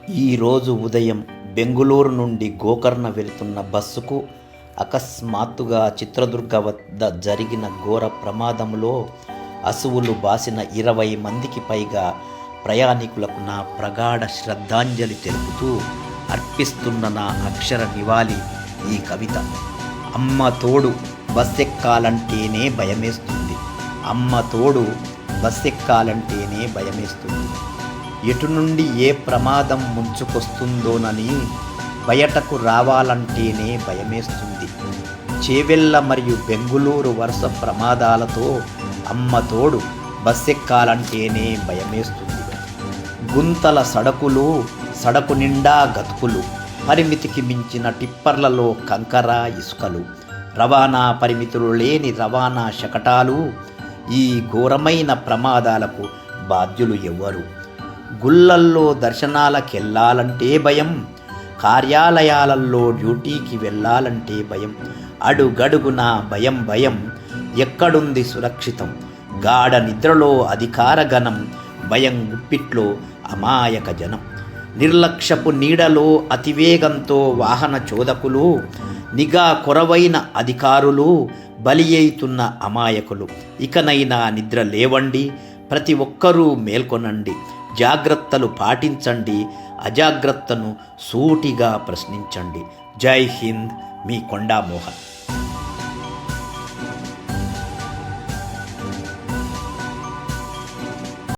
ఈరోజు ఉదయం బెంగుళూరు నుండి గోకర్ణ వెళ్తున్న బస్సుకు అకస్మాత్తుగా చిత్రదుర్గ వద్ద జరిగిన ఘోర ప్రమాదంలో అసువులు బాసిన 20 మందికి పైగా ప్రయాణికులకు నా ప్రగాఢ శ్రద్ధాంజలి తెలుపుతూ అర్పిస్తున్న నా అక్షర నివాళి ఈ కవిత. అమ్మ తోడు బస్సెక్కాలంటేనే భయమేస్తుంది. అమ్మ తోడు బస్సెక్కాలంటేనే భయమేస్తుంది. ఎటు నుండి ఏ ప్రమాదం ముంచుకొస్తుందోనని బయటకు రావాలంటేనే భయమేస్తుంది. చేవెళ్ళ మరియు బెంగుళూరు వరుస ప్రమాదాలతో అమ్మ తోడు బస్సెక్కాలంటేనే భయమేస్తుంది. గుంతల సడకులు, సడకు నిండా గతుకులు, పరిమితికి మించిన టిప్పర్లలో కంకర ఇసుకలు, రవాణా పరిమితులు లేని రవాణా శకటాలు. ఈ ఘోరమైన ప్రమాదాలకు బాధ్యులు ఎవ్వరు? గుళ్ళల్లో దర్శనాలకెళ్ళాలంటే భయం, కార్యాలయాలలో డ్యూటీకి వెళ్ళాలంటే భయం. అడుగడుగున భయం భయం, ఎక్కడుంది సురక్షితం? గాఢ నిద్రలో అధికార గణం, భయం గుప్పిట్లో అమాయక జనం. నిర్లక్ష్యపు నీడలో అతివేగంతో వాహన చోదకులు, నిఘా కొరవైన అధికారులు, బలి అయితున్న అమాయకులు. ఇకనైనా నిద్ర లేవండి, ప్రతి ఒక్కరూ మేల్కొనండి. జాగ్రత్తలు పాటించండి, అజాగ్రత్తను సూటిగా ప్రశ్నించండి. జై హింద్, మీ కొండా మోహన్.